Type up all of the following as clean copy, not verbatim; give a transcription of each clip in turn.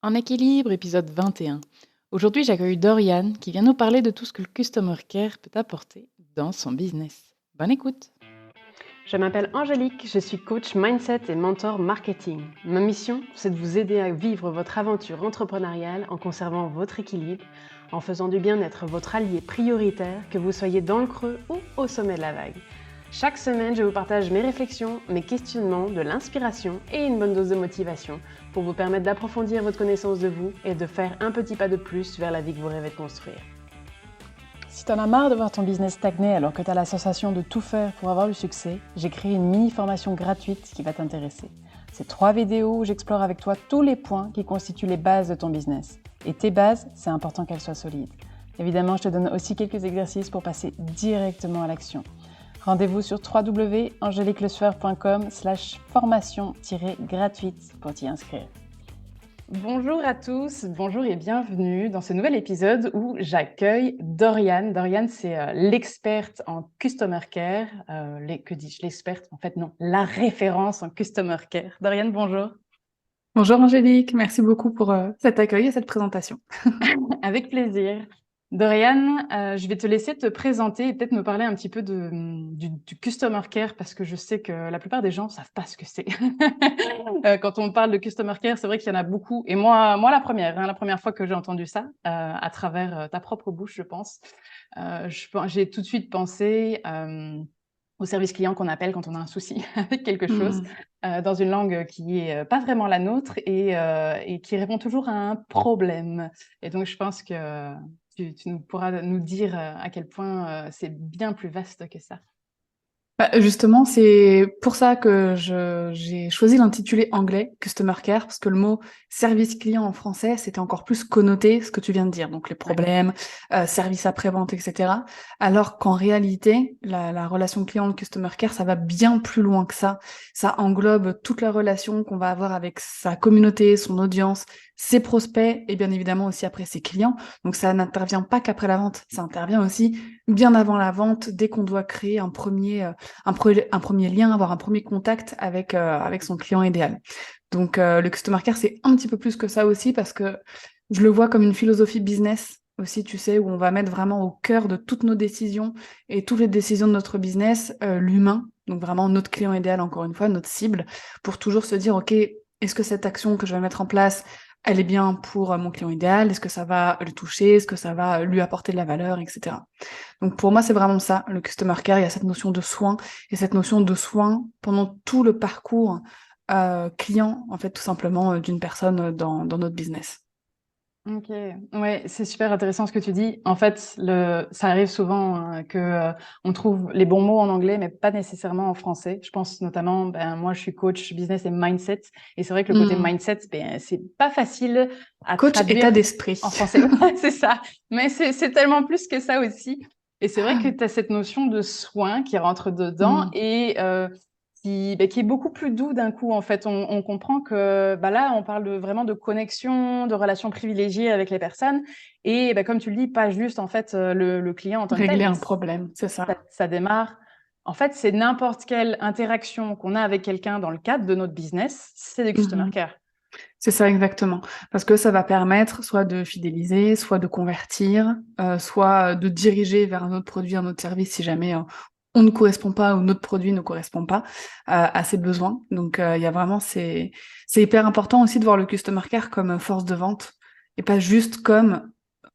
En équilibre, épisode 21. Aujourd'hui, j'accueille Doriane qui vient nous parler de tout ce que le Customer Care peut apporter dans son business. Bonne écoute. Je m'appelle Angélique, je suis coach mindset et mentor marketing. Ma mission, c'est de vous aider à vivre votre aventure entrepreneuriale en conservant votre équilibre, en faisant du bien-être votre allié prioritaire, que vous soyez dans le creux ou au sommet de la vague. Chaque semaine, je vous partage mes réflexions, mes questionnements, de l'inspiration et une bonne dose de motivation pour vous permettre d'approfondir votre connaissance de vous et de faire un petit pas de plus vers la vie que vous rêvez de construire. Si t'en as marre de voir ton business stagner alors que t'as la sensation de tout faire pour avoir le succès, j'ai créé une mini-formation gratuite qui va t'intéresser. C'est 3 vidéos où j'explore avec toi tous les points qui constituent les bases de ton business. Et tes bases, c'est important qu'elles soient solides. Évidemment, je te donne aussi quelques exercices pour passer directement à l'action. Rendez-vous sur www.angeliquelesueur.com/formation-gratuite pour t'y inscrire. Bonjour à tous, bonjour et bienvenue dans ce nouvel épisode où j'accueille Doriane. Doriane, c'est l'experte en Customer Care. Que dis-je, l'experte? En fait, non, la référence en Customer Care. Doriane, bonjour. Bonjour Angélique, merci beaucoup pour cet accueil et cette présentation. Avec plaisir. Doriane, je vais te laisser te présenter et peut-être me parler un petit peu du Customer Care parce que je sais que la plupart des gens ne savent pas ce que c'est. Quand on parle de Customer Care, c'est vrai qu'il y en a beaucoup. Et moi la première fois que j'ai entendu ça, à travers ta propre bouche, je pense, j'ai tout de suite pensé au service client qu'on appelle quand on a un souci avec quelque chose, dans une langue qui est pas vraiment la nôtre et qui répond toujours à un problème. Et donc, je pense que tu pourras nous dire à quel point c'est bien plus vaste que ça. Justement, c'est pour ça que j'ai choisi l'intitulé anglais Customer Care, parce que le mot service client en français, c'était encore plus connoté ce que tu viens de dire, donc les problèmes, service après-vente, etc. Alors qu'en réalité, la relation client, le Customer Care, ça va bien plus loin que ça. Ça englobe toute la relation qu'on va avoir avec sa communauté, son audience, ses prospects et bien évidemment aussi après ses clients. Donc ça n'intervient pas qu'après la vente, ça intervient aussi bien avant la vente, dès qu'on doit créer un premier lien, avoir un premier contact avec son client idéal. Donc le Customer Care, c'est un petit peu plus que ça aussi parce que je le vois comme une philosophie business aussi, tu sais, où on va mettre vraiment au cœur de toutes nos décisions et toutes les décisions de notre business, l'humain, donc vraiment notre client idéal, encore une fois, notre cible, pour toujours se dire, OK, est-ce que cette action que je vais mettre en place, elle est bien pour mon client idéal? Est-ce que ça va le toucher? Est-ce que ça va lui apporter de la valeur, etc. Donc pour moi, c'est vraiment ça, le Customer Care. Il y a cette notion de soin et cette notion de soin pendant tout le parcours client, en fait, tout simplement, d'une personne dans notre business. Ok, ouais, c'est super intéressant ce que tu dis. En fait, ça arrive souvent que on trouve les bons mots en anglais, mais pas nécessairement en français. Je pense notamment, moi, je suis coach business et mindset, et c'est vrai que le côté mindset, c'est pas facile à Coach état traduire d'esprit. en français. Ouais, c'est ça, mais c'est tellement plus que ça aussi. Et c'est vrai que tu as cette notion de soin qui rentre dedans et qui est beaucoup plus doux d'un coup, en fait. On comprend que là, on parle vraiment de connexion, de relations privilégiées avec les personnes. Et comme tu le dis, pas juste en fait le client en tant que tel, Régler mais un problème, c'est ça. ça démarre. En fait, c'est n'importe quelle interaction qu'on a avec quelqu'un dans le cadre de notre business, c'est du customer care. C'est ça exactement, parce que ça va permettre soit de fidéliser, soit de convertir, soit de diriger vers un autre produit, un autre service si jamais on ne correspond pas ou notre produit ne correspond pas à ses besoins. Donc il y a vraiment c'est hyper important aussi de voir le customer care comme force de vente et pas juste comme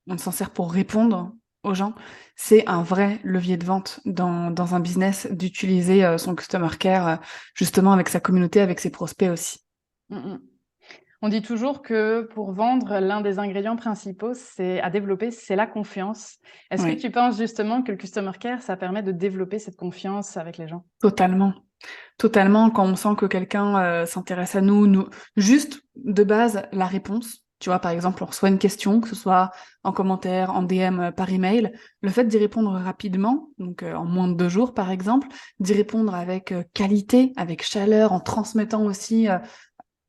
on s'en sert pour répondre aux gens. C'est un vrai levier de vente dans un business d'utiliser son customer care justement avec sa communauté, avec ses prospects aussi. Mm, mm. On dit toujours que pour vendre, l'un des ingrédients principaux à développer, c'est la confiance. Est-ce que Oui. tu penses justement que le customer care, ça permet de développer cette confiance avec les gens? Totalement. Totalement, quand on sent que quelqu'un s'intéresse à nous, juste de base, la réponse. Tu vois, par exemple, on reçoit une question, que ce soit en commentaire, en DM, par email. Le fait d'y répondre rapidement, donc en moins de 2 jours, par exemple, d'y répondre avec qualité, avec chaleur, en transmettant aussi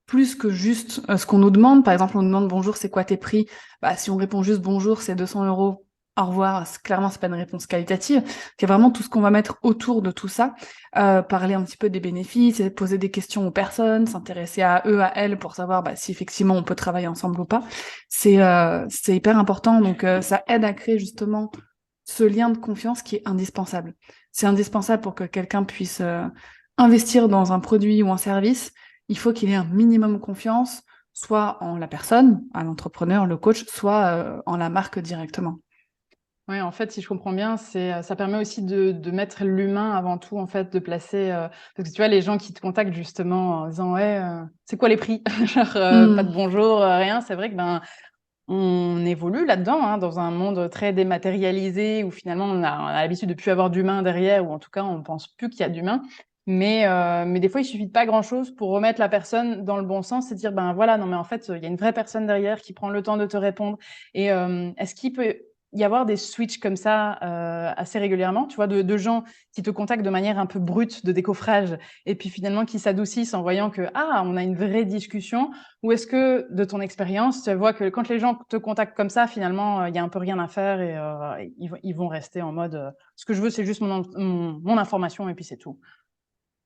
plus que juste ce qu'on nous demande. Par exemple, on nous demande bonjour, c'est quoi tes prix? Bah, si on répond juste bonjour, c'est 200 €. au revoir, clairement, c'est pas une réponse qualitative. Il y a vraiment tout ce qu'on va mettre autour de tout ça, parler un petit peu des bénéfices, et poser des questions aux personnes, s'intéresser à eux, à elles, pour savoir si effectivement on peut travailler ensemble ou pas. C'est hyper important, donc ça aide à créer justement ce lien de confiance qui est indispensable. C'est indispensable pour que quelqu'un puisse investir dans un produit ou un service. Il faut qu'il ait un minimum confiance, soit en la personne, à l'entrepreneur, le coach, soit en la marque directement. Oui, en fait, si je comprends bien, ça permet aussi de mettre l'humain avant tout, en fait, de placer, parce que tu vois, les gens qui te contactent justement en disant: «Ouais, c'est quoi les prix?» Genre, pas de Mm. bonjour, rien. C'est vrai que, ben, on évolue là-dedans, hein, dans un monde très dématérialisé où finalement on a l'habitude de plus avoir d'humain derrière ou en tout cas on pense plus qu'il y a d'humain. Mais des fois, il suffit de pas grand-chose pour remettre la personne dans le bon sens et dire: «Ben, voilà, non mais en fait, il y a une vraie personne derrière qui prend le temps de te répondre» et est-ce qu'il peut y avoir des switches comme ça, assez régulièrement, tu vois? De gens qui te contactent de manière un peu brute, de décoffrage et puis finalement qui s'adoucissent en voyant que: «Ah, on a une vraie discussion» ou est-ce que, de ton expérience, tu vois que quand les gens te contactent comme ça, finalement, il y a un peu rien à faire et ils vont rester en mode, «Ce que je veux, c'est juste mon information et puis c'est tout».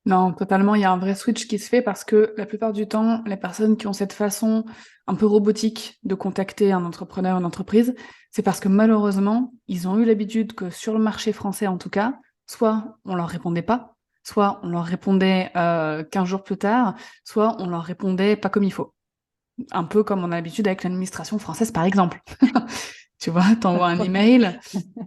Non, totalement, il y a un vrai switch qui se fait parce que la plupart du temps, les personnes qui ont cette façon un peu robotique de contacter un entrepreneur, une entreprise, c'est parce que malheureusement, ils ont eu l'habitude que sur le marché français en tout cas, soit on leur répondait pas, soit on leur répondait 15 jours plus tard, soit on leur répondait pas comme il faut. Un peu comme on a l'habitude avec l'administration française par exemple. Tu vois, t'envoies un email,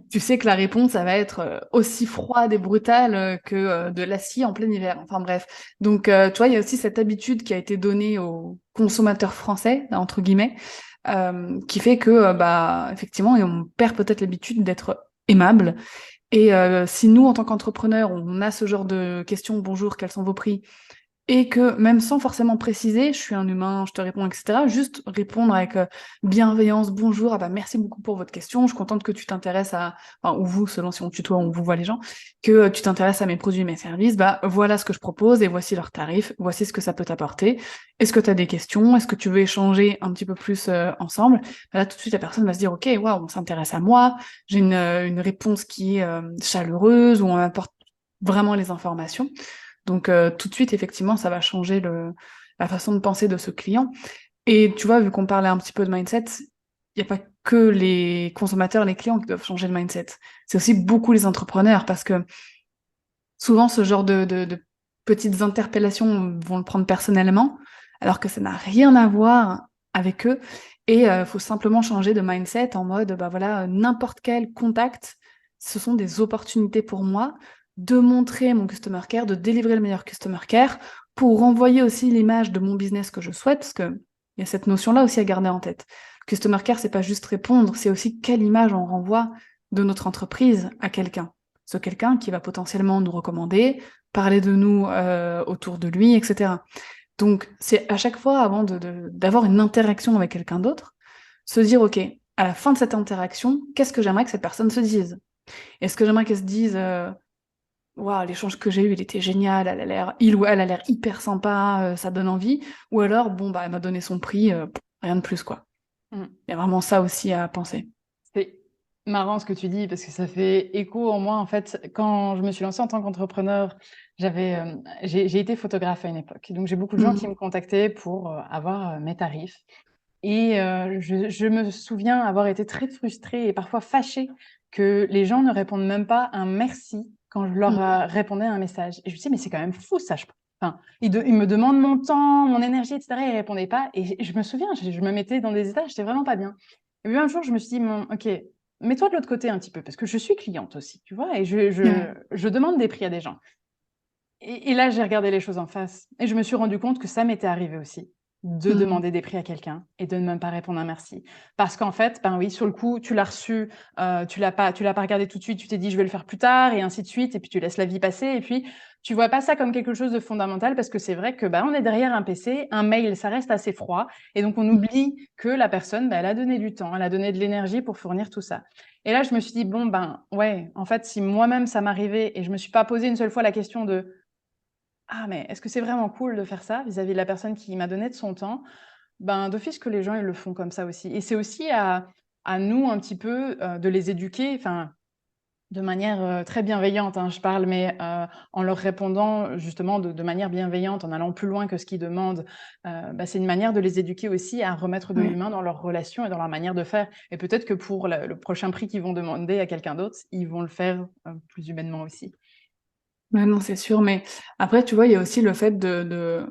tu sais que la réponse, ça va être aussi froide et brutale que de l'acier en plein hiver. Enfin bref. Donc, tu vois, il y a aussi cette habitude qui a été donnée aux consommateurs français, entre guillemets, qui fait que, effectivement, on perd peut-être l'habitude d'être aimable. Et si nous, en tant qu'entrepreneurs, on a ce genre de questions, bonjour, quels sont vos prix? Et que même sans forcément préciser, je suis un humain, je te réponds, etc. Juste répondre avec bienveillance, bonjour, ah bah merci beaucoup pour votre question, je suis contente que tu t'intéresses à, enfin, ou vous, selon si on tutoie ou on vous voit les gens, que tu t'intéresses à mes produits, mes services, bah voilà ce que je propose et voici leurs tarifs, voici ce que ça peut t'apporter. Est-ce que tu as des questions? Est-ce que tu veux échanger un petit peu plus ensemble? Bah là, tout de suite, la personne va se dire, ok, waouh, on s'intéresse à moi, j'ai une réponse qui est chaleureuse, où on apporte vraiment les informations. Donc tout de suite, effectivement, ça va changer la façon de penser de ce client. Et tu vois, vu qu'on parlait un petit peu de mindset, il n'y a pas que les consommateurs, les clients qui doivent changer de mindset. C'est aussi beaucoup les entrepreneurs parce que souvent, ce genre de petites interpellations vont le prendre personnellement, alors que ça n'a rien à voir avec eux. Et il faut simplement changer de mindset en mode, bah voilà, n'importe quel contact, ce sont des opportunités pour moi de montrer mon customer care, de délivrer le meilleur customer care, pour renvoyer aussi l'image de mon business que je souhaite, parce que il y a cette notion-là aussi à garder en tête. Customer care, c'est pas juste répondre, c'est aussi quelle image on renvoie de notre entreprise à quelqu'un. Ce quelqu'un qui va potentiellement nous recommander, parler de nous autour de lui, etc. Donc, c'est à chaque fois, avant d'avoir une interaction avec quelqu'un d'autre, se dire, OK, à la fin de cette interaction, qu'est-ce que j'aimerais que cette personne se dise? Est-ce que j'aimerais qu'elle se dise, waouh, l'échange que j'ai eu, il était génial, il ou elle a l'air hyper sympa, ça donne envie, ou alors, bon, bah, elle m'a donné son prix, rien de plus, quoi. Mmh. Il y a vraiment ça aussi à penser. C'est marrant ce que tu dis parce que ça fait écho en moi. En fait, quand je me suis lancée en tant qu'entrepreneur, j'ai été photographe à une époque. Donc j'ai beaucoup de gens qui Mhm. me contactaient pour, avoir, mes tarifs et je me souviens avoir été très frustrée et parfois fâchée que les gens ne répondent même pas un merci quand je leur, Mhm. répondais à un message et je me dis: «Mais c'est quand même fou ça!» enfin, ils me demandent mon temps, mon énergie et cetera, ils répondaient pas et je me souviens, je me mettais dans des états, j'étais vraiment pas bien. Et puis un jour, je me suis dit: «Bon, OK, mets-toi de l'autre côté un petit peu», parce que je suis cliente aussi, tu vois? Et Ouais. je demande des prix à des gens. Et là, j'ai regardé les choses en face et je me suis rendu compte que ça m'était arrivé aussi, de Mhm. demander des prix à quelqu'un et de ne même pas répondre un merci. Parce qu'en fait, ben oui, sur le coup, tu l'as reçu, tu l'as pas regardé tout de suite, tu t'es dit: «Je vais le faire plus tard» et ainsi de suite et puis tu laisses la vie passer et puis tu vois pas ça comme quelque chose de fondamental parce que c'est vrai que, bah, on est derrière un PC, un mail, ça reste assez froid et donc on Mhm. oublie que la personne, bah, elle a donné du temps, elle a donné de l'énergie pour fournir tout ça. Et là, je me suis dit: «Bon, ben, ouais, en fait, si moi-même ça m'arrivait et je me suis pas posé une seule fois la question de: "Ah mais est-ce que c'est vraiment cool de faire ça vis-à-vis de la personne qui m'a donné de son temps?" Ben, d'office que les gens, ils le font comme ça aussi et c'est aussi à nous un petit peu de les éduquer, enfin, de manière très bienveillante, hein, je parle, mais en leur répondant justement de manière bienveillante, en allant plus loin que ce qu'ils demandent. C'est une manière de les éduquer aussi à remettre de Ouais. l'humain dans leurs relations et dans leur manière de faire. Et peut-être que pour le prochain prix qu'ils vont demander à quelqu'un d'autre, ils vont le faire plus humainement aussi. Ouais, non, c'est sûr, mais après, tu vois, il y a aussi le fait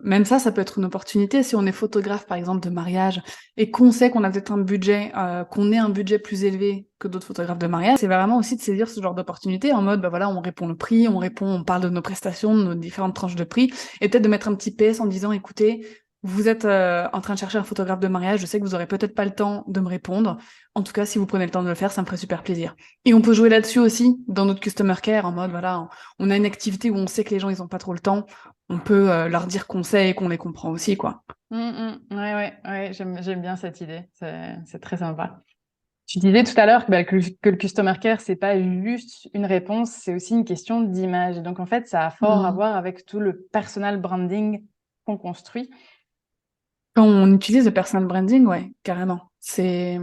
même ça peut être une opportunité. Si on est photographe, par exemple, de mariage, et qu'on sait qu'on a peut-être un budget, qu'on ait un budget plus élevé que d'autres photographes de mariage, c'est vraiment aussi de saisir ce genre d'opportunité en mode, bah voilà, on répond le prix, on parle de nos prestations, de nos différentes tranches de prix, et peut-être de mettre un petit PS en disant, écoutez, vous êtes en train de chercher un photographe de mariage, je sais que vous aurez peut-être pas le temps de me répondre. En tout cas, si vous prenez le temps de le faire, ça me ferait super plaisir. Et on peut jouer là-dessus aussi, dans notre customer care, en mode, voilà, on a une activité où on sait que les gens, ils ont pas trop le temps, on peut leur dire qu'on sait et qu'on les comprend aussi, quoi. Ouais, j'aime bien cette idée. C'est très sympa. Tu disais tout à l'heure que le customer care, c'est pas juste une réponse, c'est aussi une question d'image. Donc, en fait, ça a fort à Mhm. voir avec tout le personal branding qu'on construit. Quand on utilise le personal branding, ouais, carrément. C'est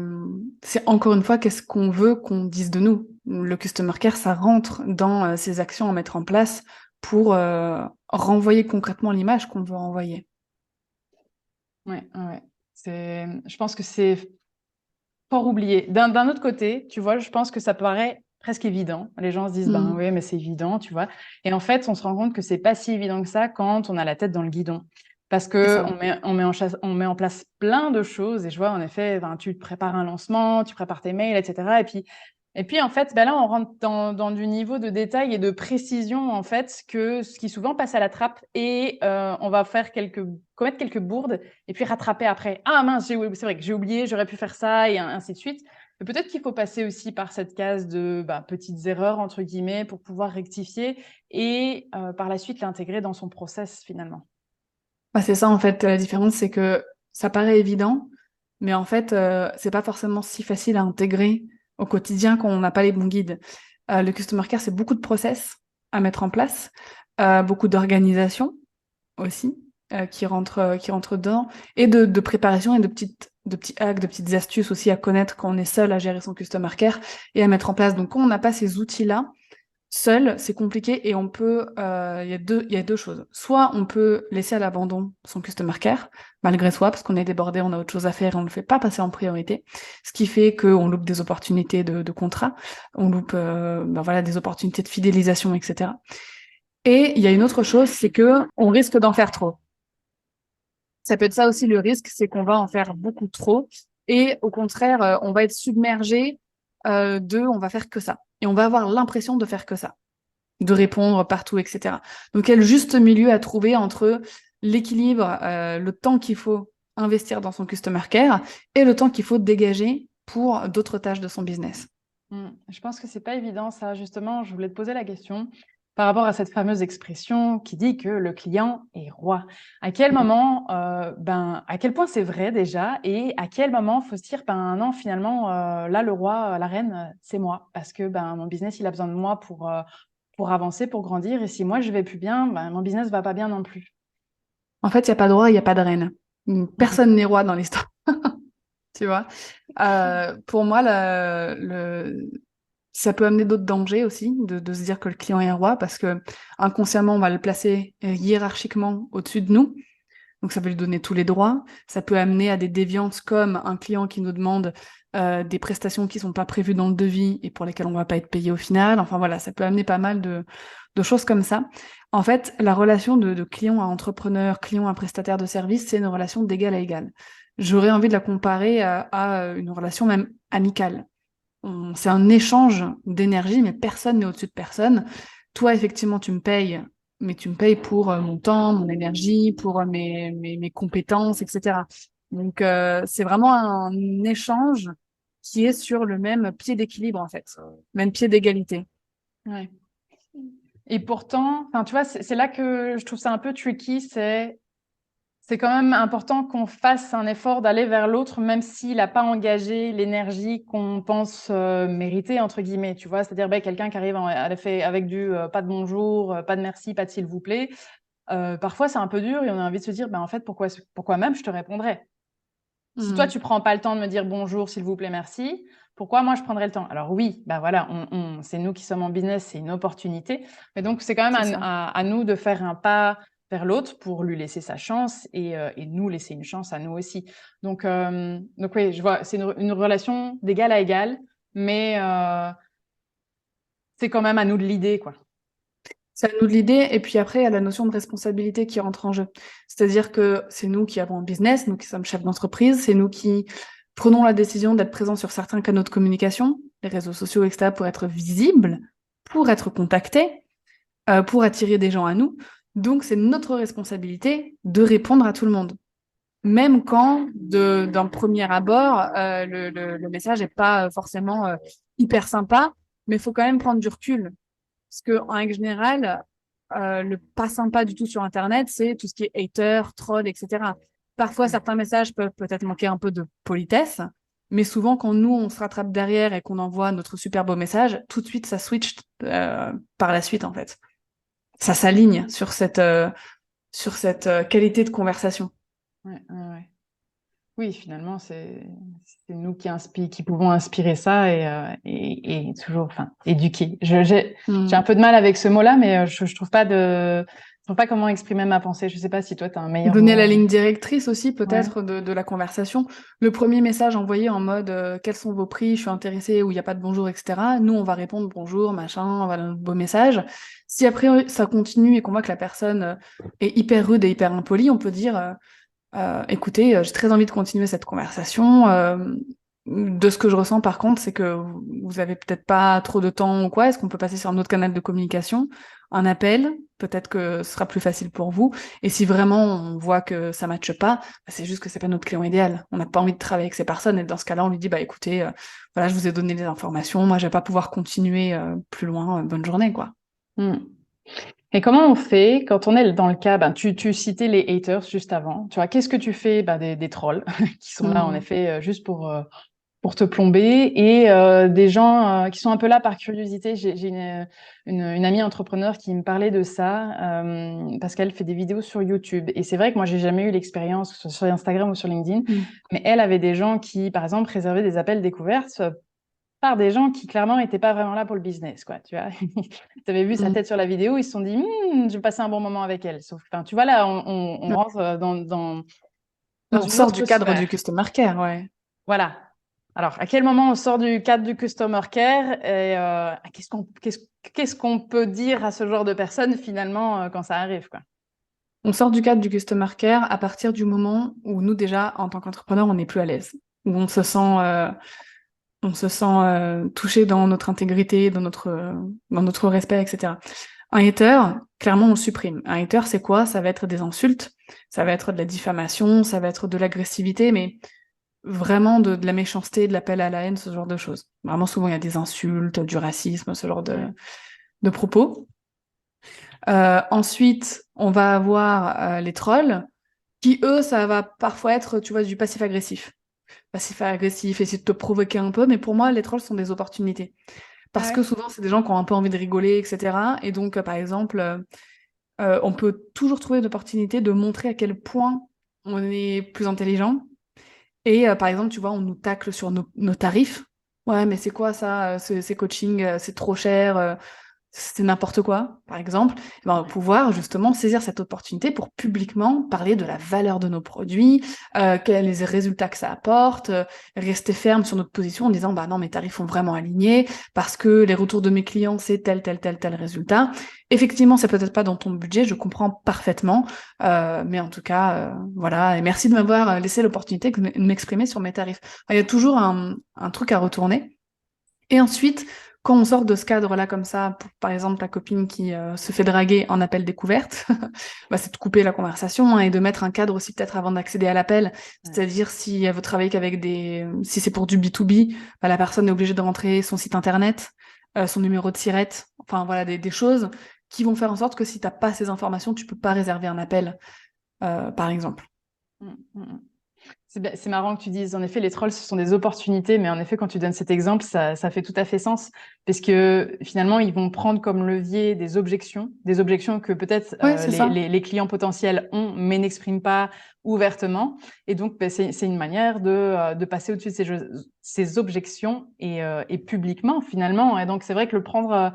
encore une fois, qu'est-ce qu'on veut qu'on dise de nous? Le customer care, ça rentre dans ces actions à mettre en place pour renvoyer concrètement l'image qu'on veut renvoyer. Ouais. Je pense que c'est fort oublié. D'un autre côté, tu vois, je pense que ça paraît presque évident. Les gens se disent, ben Mhm. oui, mais c'est évident, tu vois. Et en fait, on se rend compte que c'est pas si évident que ça quand on a la tête dans le guidon. Parce C'est que ça. on met en place plein de choses. Et je vois, en effet, ben, tu prépares un lancement, tu prépares tes mails, etc. Et puis en fait, ben là, on rentre dans du niveau de détail et de précision, en fait, que ce qui souvent passe à la trappe et on va commettre quelques bourdes et puis rattraper après. Ah mince, c'est vrai que j'ai oublié, j'aurais pu faire ça et ainsi de suite. Mais peut-être qu'il faut passer aussi par cette case de petites erreurs, entre guillemets, pour pouvoir rectifier et par la suite l'intégrer dans son process finalement. Bah, c'est ça, en fait, la différence, c'est que ça paraît évident, mais en fait, c'est pas forcément si facile à intégrer au quotidien quand on n'a pas les bons guides. Le customer care, c'est beaucoup de process à mettre en place, beaucoup d'organisation aussi, qui rentrent dedans, et de préparation et de petits hacks, de petites astuces aussi à connaître quand on est seul à gérer son customer care et à mettre en place. Donc, quand on n'a pas ces outils-là, seul, c'est compliqué et il y a deux choses. Soit on peut laisser à l'abandon son customer care, malgré soi, parce qu'on est débordé, on a autre chose à faire et on ne le fait pas passer en priorité. Ce qui fait qu'on loupe des opportunités de contrat, on loupe voilà, des opportunités de fidélisation, etc. Et il y a une autre chose, c'est que on risque d'en faire trop. Ça peut être ça aussi le risque, c'est qu'on va en faire beaucoup trop et au contraire, on va être submergé on va faire que ça. Et on va avoir l'impression de faire que ça, de répondre partout, etc. Donc, il y a le juste milieu à trouver entre l'équilibre, le temps qu'il faut investir dans son customer care et le temps qu'il faut dégager pour d'autres tâches de son business. Je pense que c'est pas évident ça. Justement, je voulais te poser la question par rapport à cette fameuse expression qui dit que le client est roi. À quel moment, à quel point c'est vrai déjà et à quel moment faut se dire: «Ben non, finalement, là, le roi, la reine, c'est moi». Parce que, mon business, il a besoin de moi pour avancer, pour grandir et si moi, je vais plus bien, mon business va pas bien non plus. En fait, il n'y a pas de roi, il n'y a pas de reine. Personne n'est roi dans l'histoire, tu vois. Pour moi, ça peut amener d'autres dangers aussi, de se dire que le client est un roi, parce que inconsciemment, on va le placer hiérarchiquement au-dessus de nous. Donc, ça peut lui donner tous les droits. Ça peut amener à des déviances comme un client qui nous demande des prestations qui sont pas prévues dans le devis et pour lesquelles on va pas être payé au final. Enfin, voilà, ça peut amener pas mal de choses comme ça. En fait, la relation de client à entrepreneur, client à prestataire de service, c'est une relation d'égal à égal. J'aurais envie de la comparer à une relation même amicale. C'est un échange d'énergie, mais personne n'est au-dessus de personne. Toi, effectivement, tu me payes, mais tu me payes pour mon temps, mon énergie, pour mes compétences, etc. Donc, c'est vraiment un échange qui est sur le même pied d'équilibre, en fait, même pied d'égalité. Ouais. Et pourtant, enfin, tu vois, c'est là que je trouve ça un peu tricky, c'est quand même important qu'on fasse un effort d'aller vers l'autre, même s'il n'a pas engagé l'énergie qu'on pense mériter, entre guillemets, tu vois. C'est-à-dire quelqu'un qui arrive à effet avec du pas de bonjour, pas de merci, pas de s'il vous plaît. Parfois, c'est un peu dur et on a envie de se dire, en fait, pourquoi même je te répondrais? Si toi, Mmh. tu prends pas le temps de me dire bonjour, s'il vous plaît, merci, pourquoi moi je prendrais le temps? Alors oui, bah voilà, c'est nous qui sommes en business, c'est une opportunité. Mais donc, c'est quand même C'est ça. à nous de faire un pas vers l'autre pour lui laisser sa chance et nous laisser une chance à nous aussi. Donc oui, je vois, c'est une relation d'égal à égal, mais c'est quand même à nous de l'idée, quoi. C'est à nous de l'idée, et puis après, il y a la notion de responsabilité qui rentre en jeu. C'est-à-dire que c'est nous qui avons un business, nous qui sommes chefs d'entreprise, c'est nous qui prenons la décision d'être présents sur certains canaux de communication, les réseaux sociaux, etc., pour être visibles, pour être contactés, pour attirer des gens à nous. Donc, c'est notre responsabilité de répondre à tout le monde. Même quand, d'un premier abord, le message n'est pas forcément hyper sympa, mais il faut quand même prendre du recul. Parce que, en règle générale, le pas sympa du tout sur Internet, c'est tout ce qui est hater, troll, etc. Parfois, certains messages peuvent peut-être manquer un peu de politesse, mais souvent, quand nous, on se rattrape derrière et qu'on envoie notre super beau message, tout de suite, ça switch par la suite, en fait. Ça s'aligne sur cette qualité de conversation. Ouais, ouais, ouais. Oui, finalement, c'est nous qui pouvons inspirer ça et toujours, enfin, éduquer. J'ai un Hmm. peu de mal avec ce mot-là, mais je trouve pas comment exprimer ma pensée. Je sais pas si toi, tu as un meilleur Donner la mot. ligne directrice aussi, Ouais. peut-être, de la conversation. Le premier message envoyé en mode quels sont vos prix, je suis intéressé, où il n'y a pas de bonjour, etc. Nous, on va répondre bonjour, machin, voilà notre beau message. Si après ça continue et qu'on voit que la personne est hyper rude et hyper impolie, on peut dire écoutez, j'ai très envie de continuer cette conversation. De ce que je ressens, par contre, c'est que vous avez peut-être pas trop de temps ou quoi. Est-ce qu'on peut passer sur un autre canal de communication, un appel? Peut-être que ce sera plus facile pour vous. Et si vraiment on voit que ça matche pas, bah, c'est juste que c'est pas notre client idéal. On n'a pas envie de travailler avec ces personnes. Et dans ce cas-là, on lui dit, bah écoutez, voilà, je vous ai donné les informations. Moi, je vais pas pouvoir continuer plus loin. Bonne journée, quoi. Hmm. Et comment on fait quand on est dans le cas, ben, tu citais les haters juste avant, tu vois, qu'est-ce que tu fais? Ben, des trolls qui sont là, en Mhm. effet, juste pour te plomber et des gens qui sont un peu là par curiosité. J'ai une amie entrepreneur qui me parlait de ça parce qu'elle fait des vidéos sur YouTube. Et c'est vrai que moi, j'ai jamais eu l'expérience, que ce soit sur Instagram ou sur LinkedIn, Mhm. mais elle avait des gens qui, par exemple, réservaient des appels découvertes par des gens qui, clairement, n'étaient pas vraiment là pour le business, quoi, tu vois. Tu avais vu sa Mhm. tête sur la vidéo, ils se sont dit, je vais passer un bon moment avec elle. Sauf, enfin, tu vois, là, on Ouais. rentre dans On une sort du autre cadre sphère. du customer care, ouais. Voilà. Alors, à quel moment on sort du cadre du customer care et qu'est-ce qu'on peut dire à ce genre de personnes finalement quand ça arrive, quoi? On sort du cadre du customer care à partir du moment où nous, déjà, en tant qu'entrepreneur, on n'est plus à l'aise. Où on se sent touché dans notre intégrité, dans notre respect, etc. Un hater, clairement, on le supprime. Un hater, c'est quoi? Ça va être des insultes, ça va être de la diffamation, ça va être de l'agressivité, mais vraiment de la méchanceté, de l'appel à la haine, ce genre de choses. Vraiment, souvent, il y a des insultes, du racisme, ce genre Ouais. de propos. Ensuite, on va avoir les trolls, qui, eux, ça va parfois être, tu vois, du passif-agressif. Passif-agressif, essayer de te provoquer un peu, mais pour moi, les trolls sont des opportunités. Ah Parce ouais? que souvent, c'est des gens qui ont un peu envie de rigoler, etc. Et donc, par exemple, on peut toujours trouver une opportunité de montrer à quel point on est plus intelligent. Et par exemple, tu vois, on nous tacle sur nos tarifs. Ouais, mais c'est quoi ça, ces coachings, c'est trop cher, c'est n'importe quoi, par exemple, eh ben, on va Ouais. pouvoir justement saisir cette opportunité pour publiquement parler de la valeur de nos produits, quels les résultats que ça apporte, rester ferme sur notre position en disant bah non, mes tarifs sont vraiment alignés parce que les retours de mes clients c'est tel résultat. Effectivement, c'est peut-être pas dans ton budget, je comprends parfaitement, mais en tout cas, voilà, et merci de m'avoir laissé l'opportunité de m'exprimer sur mes tarifs. Il y a toujours un truc à retourner. Et ensuite, quand on sort de ce cadre-là comme ça, pour, par exemple ta copine qui se fait draguer en appel découverte, bah, c'est de couper la conversation, hein, et de mettre un cadre aussi peut-être avant d'accéder à l'appel. Ouais. C'est-à-dire si elle veut travailler qu'avec si c'est pour du B2B, bah, la personne est obligée de rentrer son site internet, son numéro de SIRET, enfin voilà des choses qui vont faire en sorte que si t'as pas ces informations, tu peux pas réserver un appel, par exemple. Mm, mm, mm. C'est marrant que tu dises, en effet, les trolls, ce sont des opportunités, mais en effet, quand tu donnes cet exemple, ça fait tout à fait sens, parce que finalement, ils vont prendre comme levier des objections que peut-être Oui, c'est ça. les clients potentiels ont, mais n'expriment pas ouvertement. Et donc, ben, c'est une manière de passer au-dessus de ces objections et publiquement, finalement. Et donc, c'est vrai que le prendre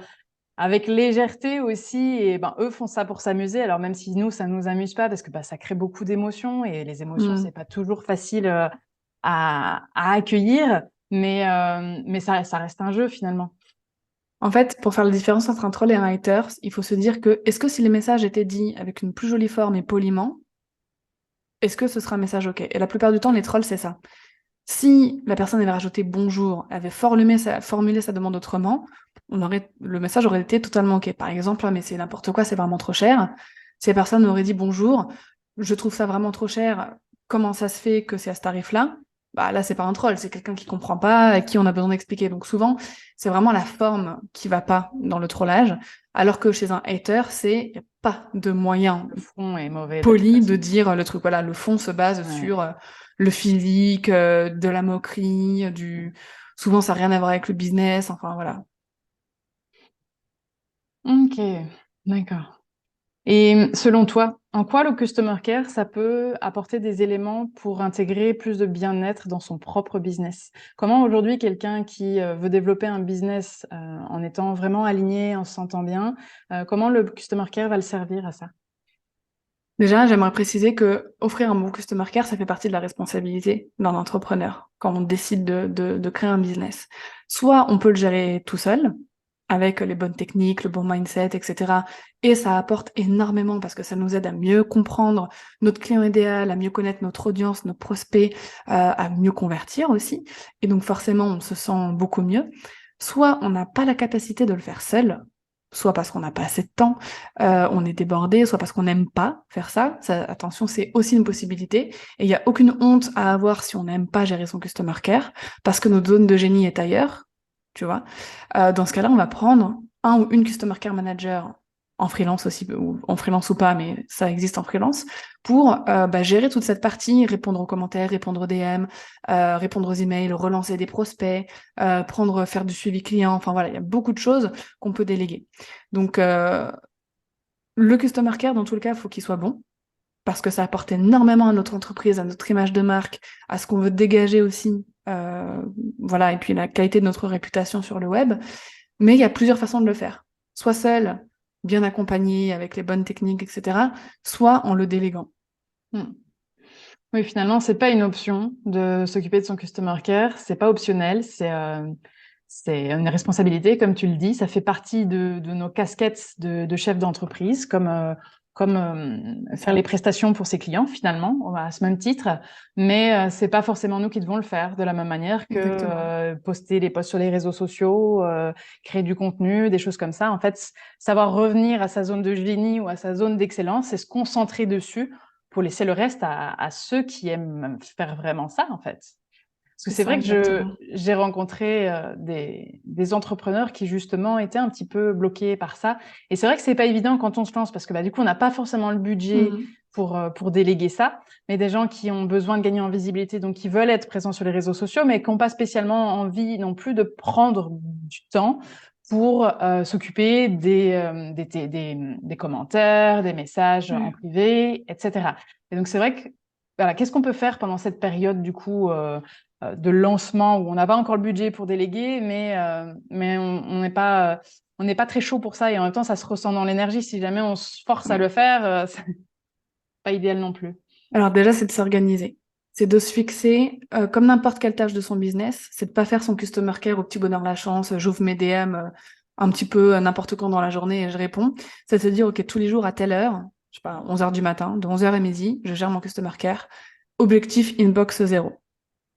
avec légèreté aussi, et ben eux font ça pour s'amuser. Alors même si nous ça nous amuse pas parce que bah, ça crée beaucoup d'émotions et les émotions c'est pas toujours facile à accueillir, mais ça reste un jeu finalement. En fait, pour faire la différence entre un troll et un hater, il faut se dire que est-ce que si les messages étaient dits avec une plus jolie forme et poliment, est-ce que ce sera un message OK? Et la plupart du temps, les trolls, c'est ça. Si la personne avait rajouté bonjour, avait formulé sa demande autrement, le message aurait été totalement OK. Par exemple, mais c'est n'importe quoi, c'est vraiment trop cher. Si la personne aurait dit bonjour, je trouve ça vraiment trop cher, comment ça se fait que c'est à ce tarif-là? Bah là, c'est pas un troll, c'est quelqu'un qui comprend pas, à qui on a besoin d'expliquer. Donc souvent, c'est vraiment la forme qui va pas dans le trollage, alors que chez un hater, y a pas de moyen Le fond est mauvais de toute poli de façon. dire le truc. Voilà, le fond se base Ouais. sur le physique, de la moquerie, souvent ça n'a rien à voir avec le business, enfin voilà. Ok, d'accord. Et selon toi, en quoi le customer care, ça peut apporter des éléments pour intégrer plus de bien-être dans son propre business? Comment aujourd'hui quelqu'un qui veut développer un business en étant vraiment aligné, en se sentant bien, comment le customer care va le servir à ça? Déjà, j'aimerais préciser que offrir un bon customer care, ça fait partie de la responsabilité d'un entrepreneur quand on décide de créer un business. Soit on peut le gérer tout seul, avec les bonnes techniques, le bon mindset, etc. Et ça apporte énormément parce que ça nous aide à mieux comprendre notre client idéal, à mieux connaître notre audience, nos prospects, à mieux convertir aussi. Et donc forcément, on se sent beaucoup mieux. Soit on n'a pas la capacité de le faire seul, soit parce qu'on n'a pas assez de temps, on est débordé, soit parce qu'on n'aime pas faire ça. Attention, c'est aussi une possibilité. Et il n'y a aucune honte à avoir si on n'aime pas gérer son customer care, parce que notre zone de génie est ailleurs, tu vois. Dans ce cas-là, on va prendre un ou une customer care manager en freelance aussi, ou en freelance ou pas, mais ça existe en freelance, pour gérer toute cette partie, répondre aux commentaires, répondre aux DM, répondre aux emails, relancer des prospects, faire du suivi client, enfin voilà, il y a beaucoup de choses qu'on peut déléguer. Donc, le customer care, dans tout le cas, il faut qu'il soit bon, parce que ça apporte énormément à notre entreprise, à notre image de marque, à ce qu'on veut dégager aussi, voilà, et puis la qualité de notre réputation sur le web. Mais il y a plusieurs façons de le faire. Soit seul, bien accompagné, avec les bonnes techniques, etc., soit en le déléguant. Hmm. Oui, finalement, c'est pas une option de s'occuper de son customer care, c'est pas optionnel, c'est une responsabilité, comme tu le dis, ça fait partie de nos casquettes de chef d'entreprise, comme faire les prestations pour ses clients, finalement, à ce même titre, mais c'est pas forcément nous qui devons le faire de la même manière que Exactement. poster les posts sur les réseaux sociaux, créer du contenu, des choses comme ça. En fait, savoir revenir à sa zone de génie ou à sa zone d'excellence et se concentrer dessus pour laisser le reste à ceux qui aiment faire vraiment ça, en fait. Parce que C'est c'est ça, vrai que exactement. j'ai rencontré des entrepreneurs qui, justement, étaient un petit peu bloqués par ça. Et c'est vrai que c'est pas évident quand on se lance, parce que bah, du coup, on n'a pas forcément le budget Mhm. pour déléguer ça, mais des gens qui ont besoin de gagner en visibilité, donc qui veulent être présents sur les réseaux sociaux, mais qui n'ont pas spécialement envie non plus de prendre du temps pour s'occuper des commentaires, des messages en Ouais. privé, etc. Et donc, c'est vrai que, voilà, qu'est-ce qu'on peut faire pendant cette période, du coup, de lancement où on n'a pas encore le budget pour déléguer, mais on n'est pas très chaud pour ça et en même temps, ça se ressent dans l'énergie. Si jamais on se force à Ouais. le faire, c'est pas idéal non plus. Alors déjà, c'est de s'organiser. C'est de se fixer, comme n'importe quelle tâche de son business, c'est de pas faire son customer care au petit bonheur la chance, j'ouvre mes DM un petit peu n'importe quand dans la journée et je réponds. C'est de se dire, OK, tous les jours à telle heure, je sais pas, 11 heures du matin, de 11 heures à midi, je gère mon customer care. Objectif inbox 0.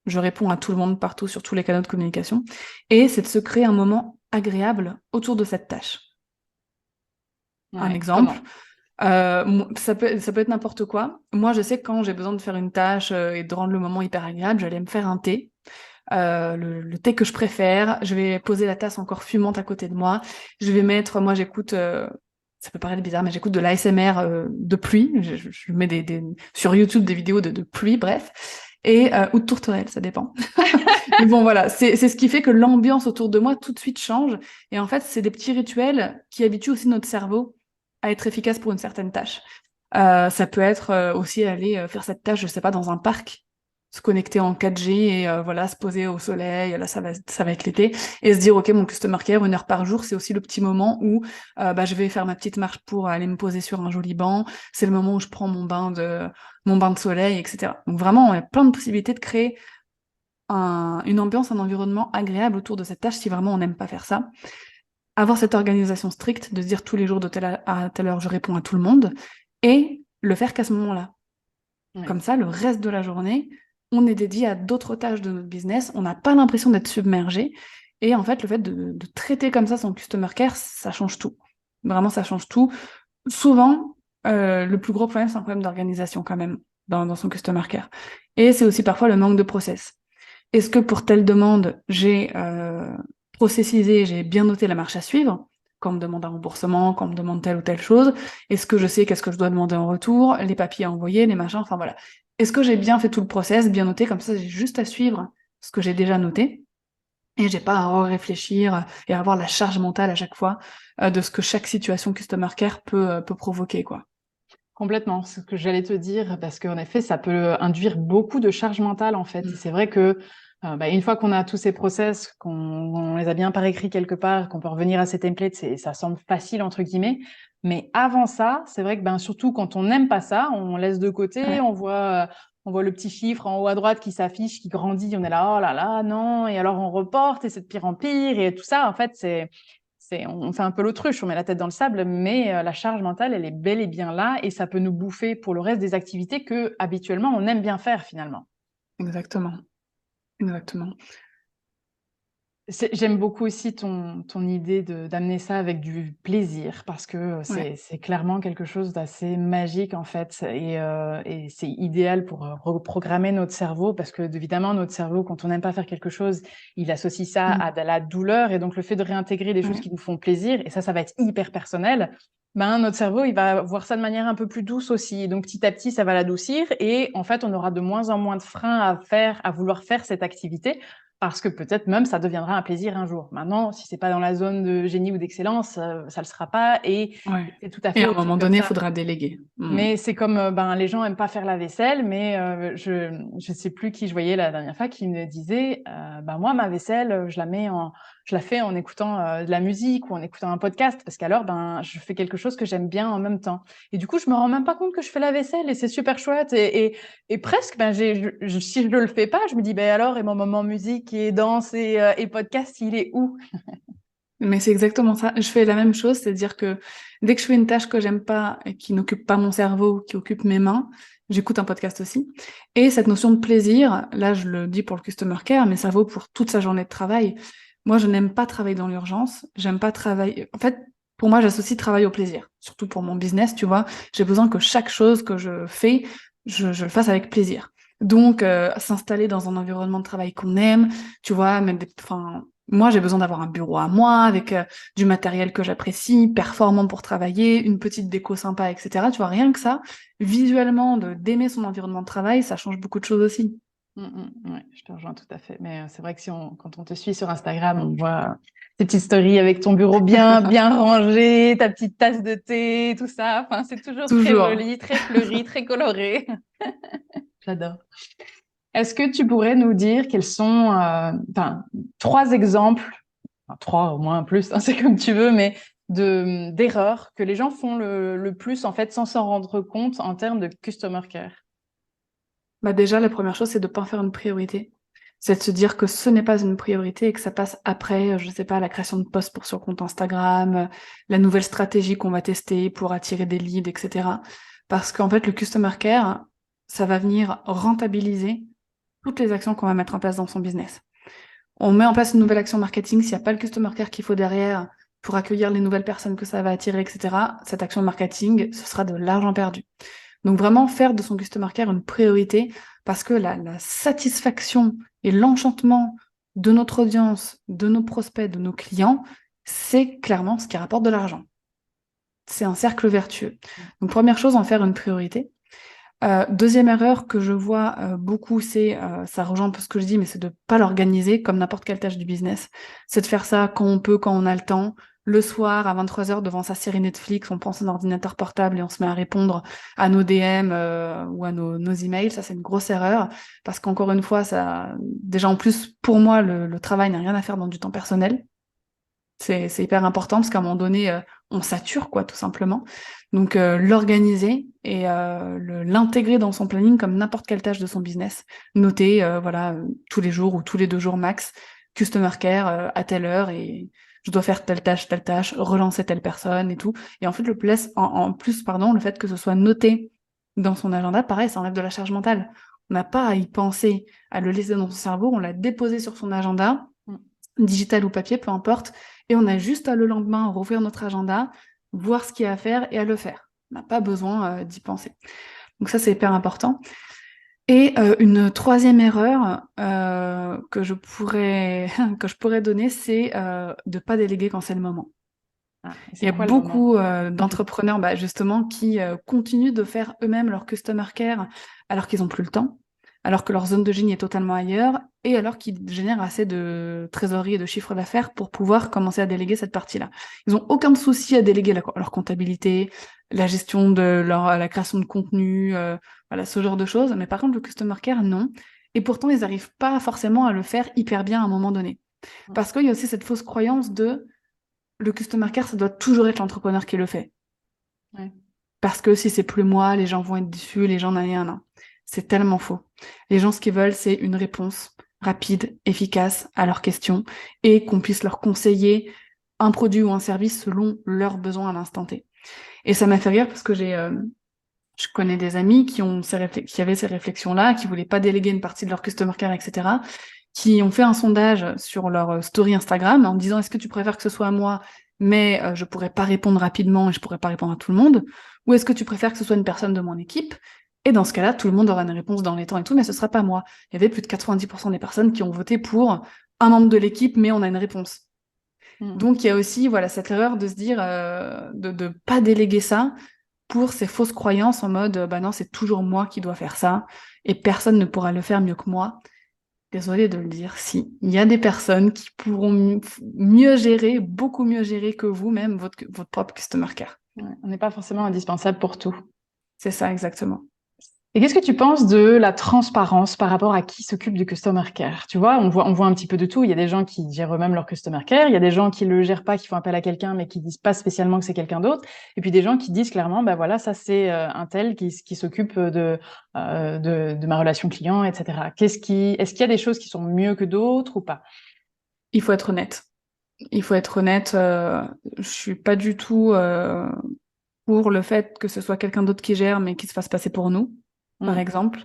Je réponds à tout le monde partout sur tous les canaux de communication. Et c'est de se créer un moment agréable autour de cette tâche. Un Ouais. exemple, Comment? ça peut être n'importe quoi. Moi, je sais que quand j'ai besoin de faire une tâche et de rendre le moment hyper agréable, j'allais me faire un thé. Le thé que je préfère. Je vais poser la tasse encore fumante à côté de moi. Je vais mettre, moi j'écoute, ça peut paraître bizarre, mais j'écoute de l'ASMR de pluie. Je mets sur YouTube des vidéos de pluie, bref. ou de tourterelle, ça dépend. Mais bon, voilà, c'est ce qui fait que l'ambiance autour de moi tout de suite change. Et en fait, c'est des petits rituels qui habituent aussi notre cerveau à être efficace pour une certaine tâche. Ça peut être aussi aller faire cette tâche, je sais pas, dans un parc, se connecter en 4G et voilà, se poser au soleil. Là, ça va être l'été et se dire, ok, mon customer care, 1 heure par jour, c'est aussi le petit moment où je vais faire ma petite marche pour aller me poser sur un joli banc. C'est le moment où je prends mon bain de soleil, etc. Donc vraiment, on a plein de possibilités de créer une ambiance, un environnement agréable autour de cette tâche si vraiment on n'aime pas faire ça. Avoir cette organisation stricte, de se dire tous les jours de telle à telle heure, je réponds à tout le monde, et le faire qu'à ce moment-là. Ouais. Comme ça, le reste de la journée, on est dédié à d'autres tâches de notre business, on n'a pas l'impression d'être submergé, et en fait, le fait de traiter comme ça son customer care, ça change tout. Vraiment, ça change tout. Souvent, le plus gros problème, c'est un problème d'organisation quand même, dans son customer care. Et c'est aussi parfois le manque de process. Est-ce que pour telle demande, j'ai processisé, j'ai bien noté la marche à suivre, quand on me demande un remboursement, quand on me demande telle ou telle chose? Est-ce que je sais qu'est-ce que je dois demander en retour, les papiers à envoyer, les machins, enfin voilà. Est-ce que j'ai bien fait tout le process, bien noté, comme ça j'ai juste à suivre ce que j'ai déjà noté, et j'ai pas à réfléchir et à avoir la charge mentale à chaque fois de ce que chaque situation customer care peut provoquer, quoi. Complètement, c'est ce que j'allais te dire, parce qu'en effet, ça peut induire beaucoup de charge mentale, en fait. Et c'est vrai que une fois qu'on a tous ces process, qu'on les a bien par écrit quelque part, qu'on peut revenir à ces templates, ça semble facile, entre guillemets. Mais avant ça, c'est vrai que surtout quand on n'aime pas ça, on laisse de côté, Ouais. on voit le petit chiffre en haut à droite qui s'affiche, qui grandit, on est là, oh là là, non, et alors on reporte, et c'est de pire en pire, et tout ça, en fait, on fait un peu l'autruche, on met la tête dans le sable, mais la charge mentale, elle est bel et bien là, et ça peut nous bouffer pour le reste des activités que habituellement on aime bien faire finalement. Exactement. Exactement. J'aime beaucoup aussi ton idée d'amener ça avec du plaisir, parce que Ouais. c'est clairement quelque chose d'assez magique en fait, et c'est idéal pour reprogrammer notre cerveau, parce que évidemment notre cerveau, quand on n'aime pas faire quelque chose, il associe ça Mm. à de la douleur, et donc le fait de réintégrer des choses Ouais. qui nous font plaisir, et ça va être hyper personnel. Notre cerveau, il va voir ça de manière un peu plus douce aussi. Et donc, petit à petit, ça va l'adoucir. Et en fait, on aura de moins en moins de freins à vouloir faire cette activité, parce que peut-être même ça deviendra un plaisir un jour. Maintenant, si c'est pas dans la zone de génie ou d'excellence, ça le sera pas, et Ouais. c'est tout à Et fait à un OK moment comme donné, il ça. faudra déléguer. Mm. Mais c'est comme les gens aiment pas faire la vaisselle, mais je sais plus qui je voyais la dernière fois qui me disait moi ma vaisselle je la fais en écoutant de la musique ou en écoutant un podcast, parce qu'alors je fais quelque chose que j'aime bien en même temps, et du coup je me rends même pas compte que je fais la vaisselle, et c'est super chouette, et presque si je le fais pas, je me dis alors, et mon moment musique et danse et podcast, il est où? Mais c'est exactement ça. Je fais la même chose, c'est-à-dire que dès que je fais une tâche que j'aime pas et qui n'occupe pas mon cerveau, qui occupe mes mains, j'écoute un podcast aussi. Et cette notion de plaisir, là je le dis pour le customer care, mais ça vaut pour toute sa journée de travail. Moi, je n'aime pas travailler dans l'urgence. J'aime pas travailler. En fait, pour moi, j'associe travail au plaisir. Surtout pour mon business, tu vois. J'ai besoin que chaque chose que je fais, je le fasse avec plaisir. Donc, s'installer dans un environnement de travail qu'on aime, tu vois, moi, j'ai besoin d'avoir un bureau à moi avec du matériel que j'apprécie, performant pour travailler, une petite déco sympa, etc. Tu vois, rien que ça, visuellement, d'aimer son environnement de travail, ça change beaucoup de choses aussi. Ouais, je te rejoins tout à fait. Mais c'est vrai que quand on te suit sur Instagram, on voit tes petites stories avec ton bureau bien, bien rangé, ta petite tasse de thé, tout ça. Enfin, c'est toujours très Toujours. joli, très fleuri, très coloré. J'adore. Est-ce que tu pourrais nous dire quels sont, 3 exemples, enfin, 3 au moins plus, hein, c'est comme tu veux, mais d'erreurs que les gens font le plus en fait sans s'en rendre compte en termes de customer care? Bah déjà, la première chose, c'est de pas en faire une priorité. C'est de se dire que ce n'est pas une priorité et que ça passe après, je sais pas, la création de posts pour son compte Instagram, la nouvelle stratégie qu'on va tester pour attirer des leads, etc. Parce qu'en fait, le customer care, ça va venir rentabiliser toutes les actions qu'on va mettre en place dans son business. On met en place une nouvelle action marketing, s'il n'y a pas le customer care qu'il faut derrière pour accueillir les nouvelles personnes que ça va attirer, etc., cette action marketing, ce sera de l'argent perdu. Donc vraiment faire de son customer care une priorité, parce que la satisfaction et l'enchantement de notre audience, de nos prospects, de nos clients, c'est clairement ce qui rapporte de l'argent. C'est un cercle vertueux. Donc première chose, en faire une priorité. Deuxième erreur que je vois beaucoup, c'est, ça rejoint un peu ce que je dis, mais c'est de pas l'organiser comme n'importe quelle tâche du business. C'est de faire ça quand on peut, quand on a le temps. Le soir, à 23h, devant sa série Netflix, on prend son ordinateur portable et on se met à répondre à nos DM ou à nos emails. Ça, c'est une grosse erreur. Parce qu'encore une fois, ça, déjà en plus, pour moi, le travail n'a rien à faire dans du temps personnel. C'est hyper important parce qu'à un moment donné, on sature, quoi, tout simplement. Donc, l'organiser et l'intégrer dans son planning comme n'importe quelle tâche de son business. Noter, voilà, tous les jours ou tous les 2 jours max, customer care à telle heure et je dois faire telle tâche, relancer telle personne et tout. Et en fait, en plus, pardon, le fait que ce soit noté dans son agenda, pareil, ça enlève de la charge mentale. On n'a pas à y penser, à le laisser dans son cerveau, on l'a déposé sur son agenda, digital ou papier, peu importe, et on a juste à le lendemain rouvrir notre agenda, voir ce qu'il y a à faire et à le faire. On n'a pas besoin d'y penser. Donc ça, c'est hyper important. Et une troisième erreur que je pourrais donner, c'est de ne pas déléguer quand c'est le moment. Ah, et Il y c'est a quoi le moment? beaucoup d'entrepreneurs justement qui continuent de faire eux-mêmes leur customer care alors qu'ils n'ont plus le temps, alors que leur zone de génie est totalement ailleurs et alors qu'ils génèrent assez de trésorerie et de chiffre d'affaires pour pouvoir commencer à déléguer cette partie-là. Ils n'ont aucun souci à déléguer leur comptabilité, la gestion de la création de contenu, voilà, ce genre de choses. Mais par contre, le customer care, non. Et pourtant, ils n'arrivent pas forcément à le faire hyper bien à un moment donné. Parce qu'il y a aussi cette fausse croyance de le customer care, ça doit toujours être l'entrepreneur qui le fait. Ouais. Parce que si c'est plus moi, les gens vont être déçus, les gens n'en. C'est tellement faux. Les gens, ce qu'ils veulent, c'est une réponse rapide, efficace à leurs questions et qu'on puisse leur conseiller un produit ou un service selon leurs besoins à l'instant T. Et ça m'a fait rire parce que je connais des amis qui avaient ces réflexions-là, qui voulaient pas déléguer une partie de leur customer care, etc., qui ont fait un sondage sur leur story Instagram en disant est-ce que tu préfères que ce soit à moi, mais je pourrais pas répondre rapidement et je pourrais pas répondre à tout le monde, ou est-ce que tu préfères que ce soit une personne de mon équipe? Et dans ce cas-là, tout le monde aura une réponse dans les temps et tout, mais ce sera pas moi. Il y avait plus de 90% des personnes qui ont voté pour un membre de l'équipe, mais on a une réponse. Donc il y a aussi voilà cette erreur de se dire de pas déléguer ça pour ces fausses croyances en mode bah non, c'est toujours moi qui dois faire ça et personne ne pourra le faire mieux que moi. Désolée de le dire, si. Il y a des personnes qui pourront mieux gérer, beaucoup mieux gérer que vous-même votre propre customer care. Ouais, on n'est pas forcément indispensable pour tout. C'est ça, exactement. Et qu'est-ce que tu penses de la transparence par rapport à qui s'occupe du customer care? Tu vois, on voit un petit peu de tout. Il y a des gens qui gèrent eux-mêmes leur customer care. Il y a des gens qui le gèrent pas, qui font appel à quelqu'un, mais qui disent pas spécialement que c'est quelqu'un d'autre. Et puis des gens qui disent clairement, bah voilà, ça c'est un tel qui s'occupe de ma relation client, etc. Est-ce qu'il y a des choses qui sont mieux que d'autres ou pas? Il faut être honnête. Il faut être honnête. Je suis pas du tout pour le fait que ce soit quelqu'un d'autre qui gère, mais qui se fasse passer pour nous, par exemple.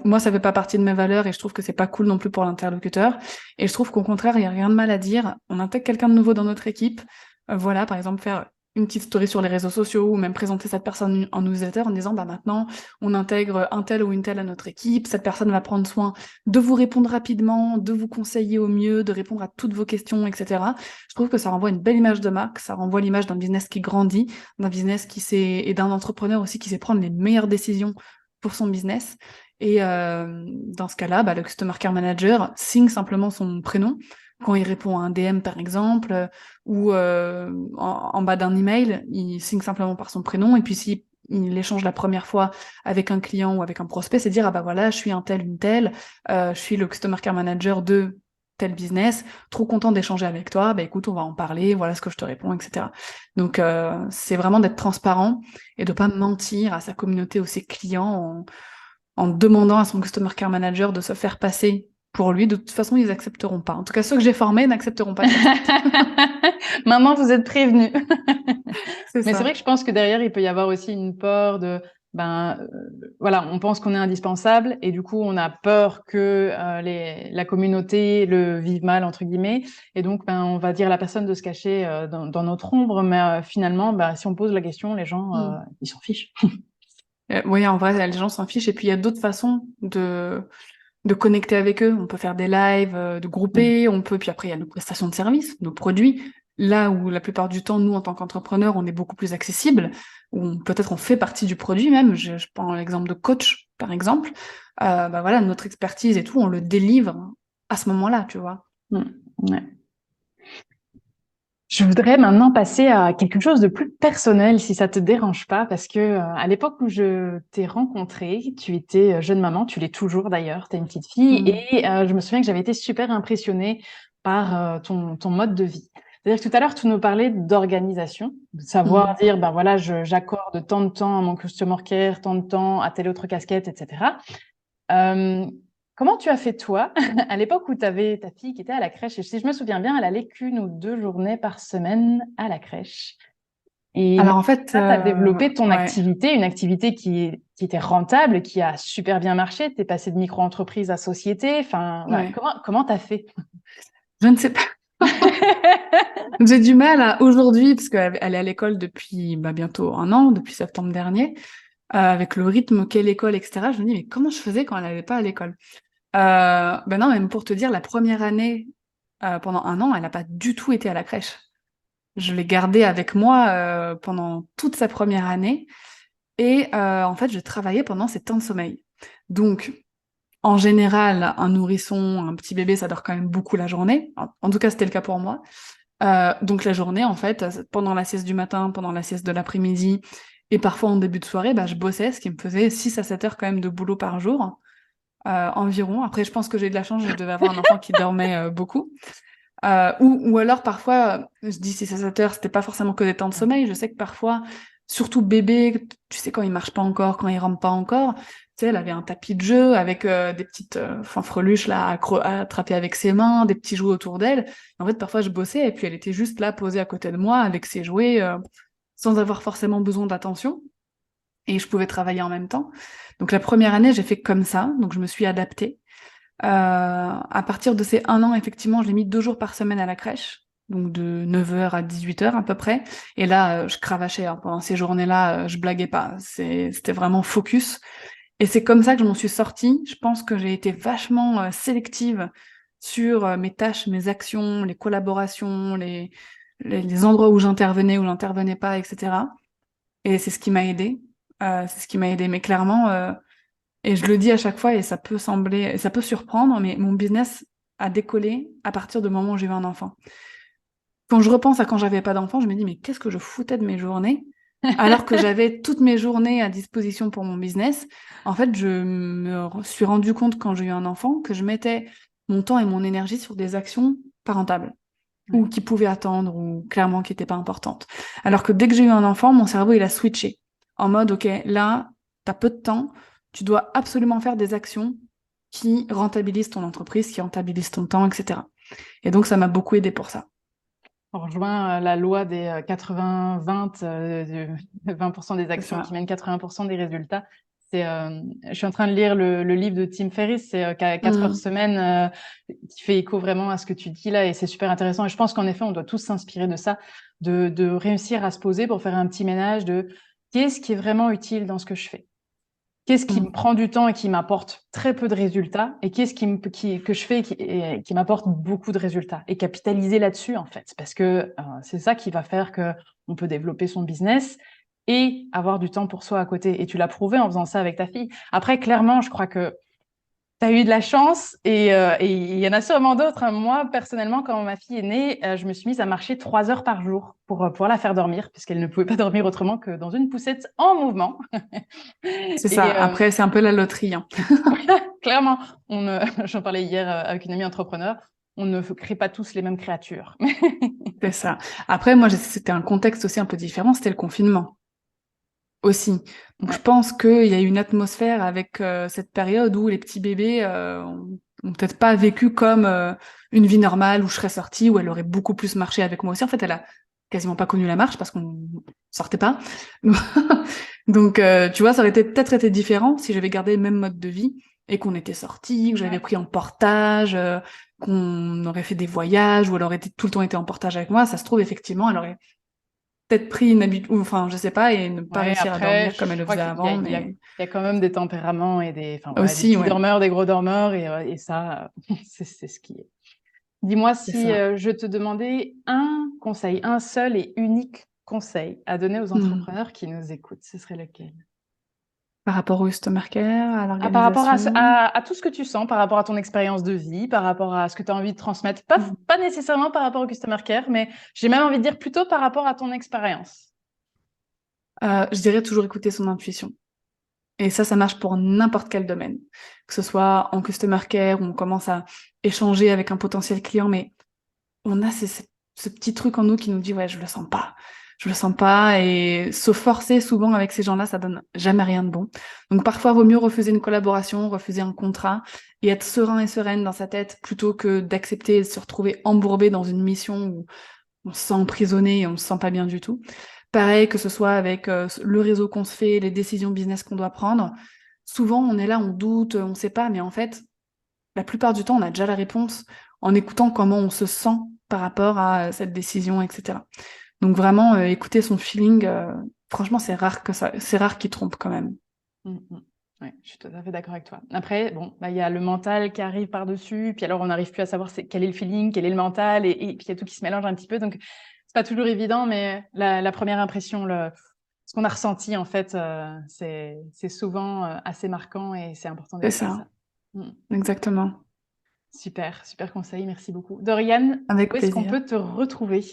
Moi, ça fait pas partie de mes valeurs et je trouve que c'est pas cool non plus pour l'interlocuteur. Et je trouve qu'au contraire, il y a rien de mal à dire. On intègre quelqu'un de nouveau dans notre équipe. Voilà, par exemple, faire une petite story sur les réseaux sociaux ou même présenter cette personne en newsletter en disant, bah maintenant, on intègre un tel ou une telle à notre équipe. Cette personne va prendre soin de vous répondre rapidement, de vous conseiller au mieux, de répondre à toutes vos questions, etc. Je trouve que ça renvoie une belle image de marque. Ça renvoie l'image d'un business qui grandit, d'un business et d'un entrepreneur aussi qui sait prendre les meilleures décisions pour son business. Et dans ce cas-là, le Customer Care Manager signe simplement son prénom quand il répond à un DM, par exemple, ou en bas d'un email, il signe simplement par son prénom. Et puis, s'il échange la première fois avec un client ou avec un prospect, c'est dire, ah bah voilà, je suis un tel, une telle, je suis le Customer Care Manager de tel business, trop content d'échanger avec toi, bah écoute, on va en parler, voilà ce que je te réponds, etc. Donc, c'est vraiment d'être transparent et de pas mentir à sa communauté ou ses clients en demandant à son Customer Care Manager de se faire passer pour lui. De toute façon, ils accepteront pas. En tout cas, ceux que j'ai formés n'accepteront pas. Maintenant, vous êtes prévenus. C'est Mais ça. c'est vrai que je pense que derrière, il peut y avoir aussi une peur de, voilà, on pense qu'on est indispensable et du coup, on a peur que la communauté le vive mal, entre guillemets. Et donc, on va dire à la personne de se cacher dans notre ombre. Mais finalement, si on pose la question, les gens, ils s'en fichent. Oui, en vrai, les gens s'en fichent. Et puis, il y a d'autres façons de connecter avec eux. On peut faire des lives, de grouper. On peut, puis après, il y a nos prestations de services, nos produits. Là où la plupart du temps, nous, en tant qu'entrepreneurs, on est beaucoup plus accessible, ou peut-être on fait partie du produit même. Je prends l'exemple de coach, par exemple. Bah voilà, notre expertise et tout, on le délivre à ce moment-là, tu vois. Ouais. Je voudrais maintenant passer à quelque chose de plus personnel, si ça te dérange pas, parce que à l'époque où je t'ai rencontrée, tu étais jeune maman, tu l'es toujours d'ailleurs, tu as une petite fille, et je me souviens que j'avais été super impressionnée par ton mode de vie. C'est-à-dire que tout à l'heure, tu nous parlais d'organisation, de savoir dire, ben voilà, j'accorde tant de temps à mon customer care, tant de temps à telle autre casquette, etc. Euh, Comment tu as fait toi, à l'époque où tu avais ta fille qui était à la crèche, et si je me souviens bien, elle allait qu'une ou deux journées par semaine à la crèche. Et Alors en fait, tu as développé ton ouais. activité, une activité qui était rentable, qui a super bien marché. Tu es passé de micro-entreprise à société. Enfin, voilà. Ouais. Comment tu as fait? Je ne sais pas. J'ai du mal aujourd'hui, parce qu'elle est à l'école depuis bientôt 1 an, depuis septembre dernier, avec le rythme qu'est l'école, etc. Je me dis, mais comment je faisais quand elle n'allait pas à l'école? Ben non, même pour te dire, la première année, pendant 1 an, elle n'a pas du tout été à la crèche. Je l'ai gardée avec moi pendant toute sa première année. Et en fait, je travaillais pendant ses temps de sommeil. Donc, en général, un nourrisson, un petit bébé, ça dort quand même beaucoup la journée. En tout cas, c'était le cas pour moi. Donc la journée, en fait, pendant la sieste du matin, pendant la sieste de l'après-midi, et parfois en début de soirée, bah, je bossais, ce qui me faisait 6 à 7 heures quand même de boulot par jour, environ. Après, je pense que j'ai eu de la chance, je devais avoir un enfant qui dormait beaucoup. Ou alors parfois, je dis 6 à 7 heures, c'était pas forcément que des temps de sommeil. Je sais que parfois, surtout bébé, tu sais, quand il marche pas encore, quand il rampe pas encore, tu sais, elle avait un tapis de jeu avec des petites fanfreluches là à attraper avec ses mains, des petits jouets autour d'elle. En fait, parfois je bossais et puis elle était juste là posée à côté de moi avec ses jouets sans avoir forcément besoin d'attention. Et je pouvais travailler en même temps. Donc la première année, j'ai fait comme ça, donc je me suis adaptée. À partir de ces 1 an, effectivement, je l'ai mis 2 jours par semaine à la crèche, donc de 9 heures à 18 heures à peu près. Et là, je cravachais, hein. Pendant ces journées-là, je blaguais pas. C'était vraiment focus. Et c'est comme ça que je m'en suis sortie. Je pense que j'ai été vachement sélective sur mes tâches, mes actions, les collaborations, les endroits où j'intervenais pas, etc. Et c'est ce qui m'a aidée. C'est ce qui m'a aidée. Mais clairement, et je le dis à chaque fois, et ça peut sembler, ça peut surprendre, mais mon business a décollé à partir du moment où j'ai eu un enfant. Quand je repense à quand j'avais pas d'enfant, je me dis, mais qu'est-ce que je foutais de mes journées? Alors que j'avais toutes mes journées à disposition pour mon business. En fait, je me suis rendu compte quand j'ai eu un enfant que je mettais mon temps et mon énergie sur des actions pas rentables, ou qui pouvaient attendre, ou clairement qui n'étaient pas importantes. Alors que dès que j'ai eu un enfant, mon cerveau, il a switché. En mode, OK, là, t'as peu de temps, tu dois absolument faire des actions qui rentabilisent ton entreprise, qui rentabilisent ton temps, etc. Et donc, ça m'a beaucoup aidé pour ça. On rejoint la loi des 80-20, 20% des C'est actions qui ça. mènent 80% des résultats. Je suis en train de lire le livre de Tim Ferriss, c'est 4 heures semaine, qui fait écho vraiment à ce que tu dis là, et c'est super intéressant. Et je pense qu'en effet, on doit tous s'inspirer de ça, de réussir à se poser pour faire un petit ménage de qu'est-ce qui est vraiment utile dans ce que je fais. Qu'est-ce qui me prend du temps et qui m'apporte très peu de résultats, et qu'est-ce que je fais et qui m'apporte beaucoup de résultats, et capitaliser là-dessus en fait, parce que c'est ça qui va faire que on peut développer son business et avoir du temps pour soi à côté. Et tu l'as prouvé en faisant ça avec ta fille. Après, clairement, je crois que tu as eu de la chance, et il y en a sûrement d'autres, hein. Moi, personnellement, quand ma fille est née, je me suis mise à marcher 3 heures par jour pour la faire dormir, puisqu'elle ne pouvait pas dormir autrement que dans une poussette en mouvement. C'est ça. Et Après, c'est un peu la loterie, hein. clairement, j'en parlais hier avec une amie entrepreneur, on ne crée pas tous les mêmes créatures. C'est ça. Après, moi, c'était un contexte aussi un peu différent, c'était le confinement aussi. Donc, je Ouais. pense qu'il y a une atmosphère avec cette période où les petits bébés ont peut-être pas vécu comme une vie normale où je serais sortie, où elle aurait beaucoup plus marché avec moi aussi. En fait, elle a quasiment pas connu la marche parce qu'on sortait pas. Donc, tu vois, ça aurait peut-être été différent si j'avais gardé le même mode de vie et qu'on était sortis, que j'avais Ouais. pris en portage, qu'on aurait fait des voyages, ou elle aurait tout le temps été en portage avec moi. Ça se trouve, effectivement, elle aurait peut-être pris une habitude, ou enfin, je sais pas, et ne pas Ouais, réussir à après, dormir comme elle je le crois faisait qu'il y a, avant, il y a- il mais y a quand même des tempéraments et des aussi, petits ouais. dormeurs, des gros dormeurs, et ça, c'est ce qui est. Dis-moi C'est si ça. je te demandais un conseil, un seul et unique conseil à donner aux Mmh. entrepreneurs qui nous écoutent, ce serait lequel? Par rapport au customer care, à Ah, par rapport à, l'organisation? à tout ce que tu sens, par rapport à ton expérience de vie, par rapport à ce que tu as envie de transmettre, pas, Mmh. pas nécessairement par rapport au customer care, mais j'ai même envie de dire plutôt par rapport à ton expérience. Je dirais toujours écouter son intuition. Et ça marche pour n'importe quel domaine. Que ce soit en customer care, où on commence à échanger avec un potentiel client, mais on a ce petit truc en nous qui nous dit: «Ouais, je le sens pas, je le sens pas», et se forcer souvent avec ces gens-là, ça donne jamais rien de bon. Donc parfois, vaut mieux refuser une collaboration, refuser un contrat et être serein et sereine dans sa tête plutôt que d'accepter et de se retrouver embourbé dans une mission où on se sent emprisonné et on se sent pas bien du tout. Pareil, que ce soit avec, le réseau qu'on se fait, les décisions business qu'on doit prendre. Souvent, on est là, on doute, on sait pas, mais en fait, la plupart du temps, on a déjà la réponse en écoutant comment on se sent par rapport à, cette décision et cetera. Donc vraiment, écouter son feeling, franchement, c'est rare qu'il trompe quand même. Mm, mm. Ouais, je suis tout à fait d'accord avec toi. Après, bon, bah, il y a le mental qui arrive par-dessus, puis alors on n'arrive plus à savoir quel est le feeling, quel est le mental, et puis il y a tout qui se mélange un petit peu, donc c'est pas toujours évident, mais la première impression, ce qu'on a ressenti, en fait, c'est souvent assez marquant et c'est important C'est d'écouter ça, ça. Mm. exactement. Super, super conseil, merci beaucoup. Doriane, Avec où est-ce qu'on plaisir. peut te retrouver?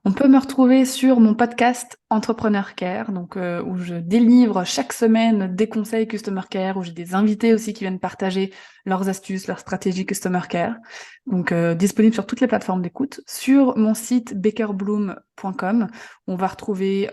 On peut me retrouver sur mon podcast Entrepreneur Care, donc où je délivre chaque semaine des conseils Customer Care, où j'ai des invités aussi qui viennent partager leurs astuces, leurs stratégies Customer Care. Donc disponible sur toutes les plateformes d'écoute. Sur mon site bakerbloom.com, on va retrouver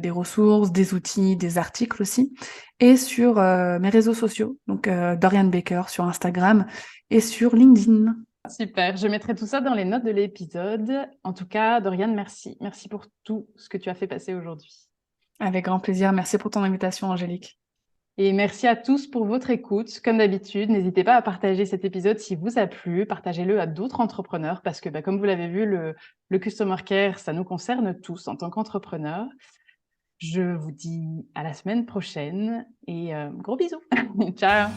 des ressources, des outils, des articles aussi. Et sur mes réseaux sociaux, donc Dorian Baker sur Instagram et sur LinkedIn. Super, je mettrai tout ça dans les notes de l'épisode. En tout cas, Doriane, merci. Merci pour tout ce que tu as fait passer aujourd'hui. Avec grand plaisir. Merci pour ton invitation, Angélique. Et merci à tous pour votre écoute. Comme d'habitude, n'hésitez pas à partager cet épisode si vous a plu. Partagez-le à d'autres entrepreneurs parce que, comme vous l'avez vu, le Customer Care, ça nous concerne tous en tant qu'entrepreneurs. Je vous dis à la semaine prochaine et gros bisous. Ciao.